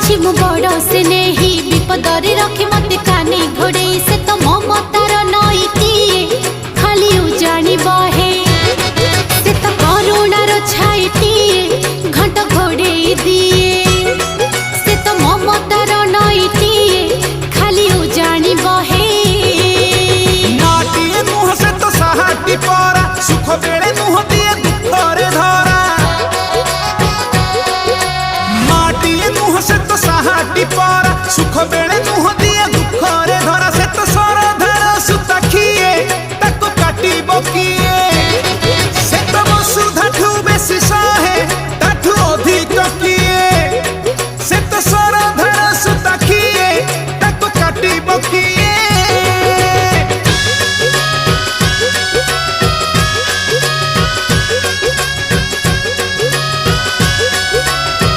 अछि मो बड़ से नहीं विपदरे रखी मते कानी घोड़े से तो ममतार नईती खाली उजाणी बहे से तो करुणार छाईटी घंट घोड़े दिए से तो ममतार नईती खाली उजाणी बहे नाटी मुह से तो सहाटी परा सुख बेड़े मुह दिए दुखरे धरा माटी मुह से तो सहाटी परा सुख बेड़े मुह दिए दुखरे